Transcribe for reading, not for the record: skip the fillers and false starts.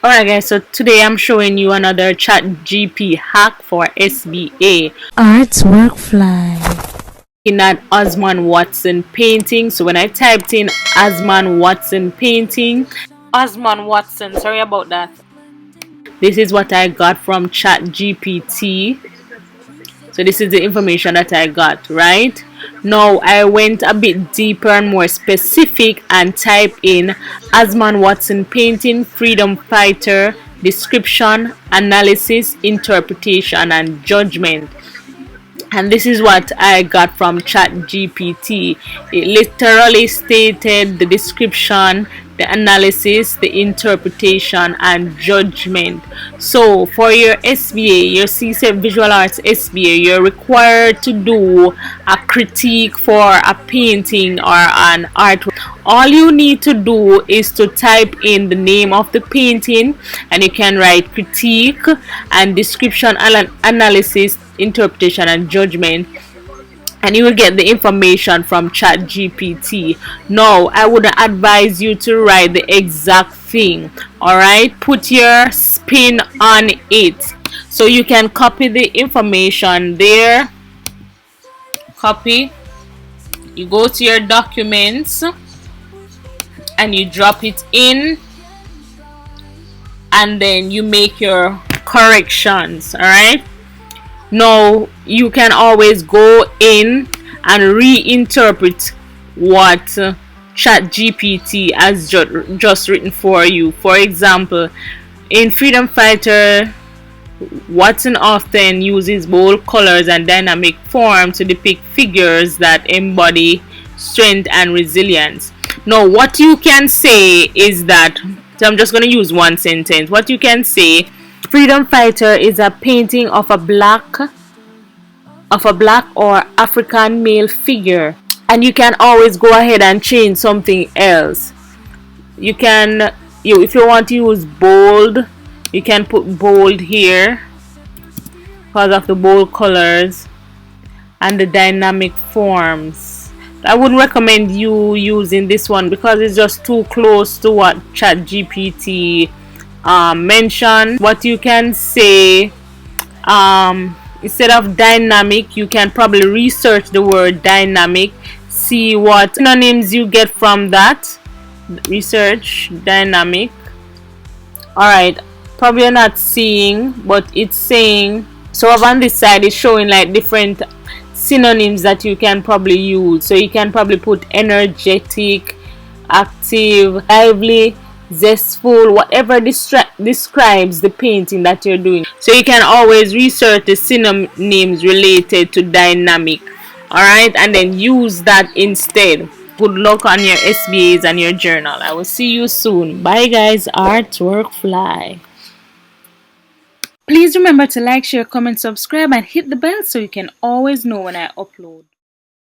Alright guys, so today I'm showing you another ChatGPT hack for SBA. Artwork fly. In that Osman Watson painting. So when I typed in Osman Watson painting, Osman Watson, sorry about that. This is what I got from ChatGPT. So this is the information that I got, right? Now I went a bit deeper and more specific and type in Osman Watson painting, freedom fighter, description, analysis, interpretation, and judgment. And this is what I got from ChatGPT. It literally stated the description, the analysis, the interpretation, and judgment. So for your SBA, your CSEP Visual Arts SBA, you're required to do a critique for a painting or an artwork. All you need to do is to type in the name of the painting, and you can write critique and description, analysis, interpretation, and judgment, and you will get the information from ChatGPT. No, I would advise you to write the exact thing. Alright, put your spin on it. So you can copy the information there, copy, you go to your documents and you drop it in, and then you make your corrections. Alright, now you can always go in and reinterpret what ChatGPT has just written for you. For example, in Freedom Fighter, Watson often uses bold colors and dynamic form to depict figures that embody strength and resilience. Now what you can say is that, so I'm just going to use one sentence. What you can say: Freedom Fighter is a painting of a black or African male figure. And you can always go ahead and change something else. You can, if you want to use bold, you can put bold here because of the bold colors and the dynamic forms. I wouldn't recommend you using this one because it's just too close to what ChatGPT mentioned. What you can say, instead of dynamic, you can probably research the word dynamic, see what synonyms you get from that. Research dynamic. Alright, probably you're not seeing, but it's saying, so on this side it's showing like different synonyms that you can probably use. So you can probably put energetic, active, lively, zestful, whatever describes the painting that you're doing. So you can always research the synonyms related to dynamic. Alright, and then use that instead. Good luck on your SBAs and your journal. I will see you soon. Bye guys. Artwork fly. Please remember to like, share, comment, subscribe, and hit the bell so you can always know when I upload.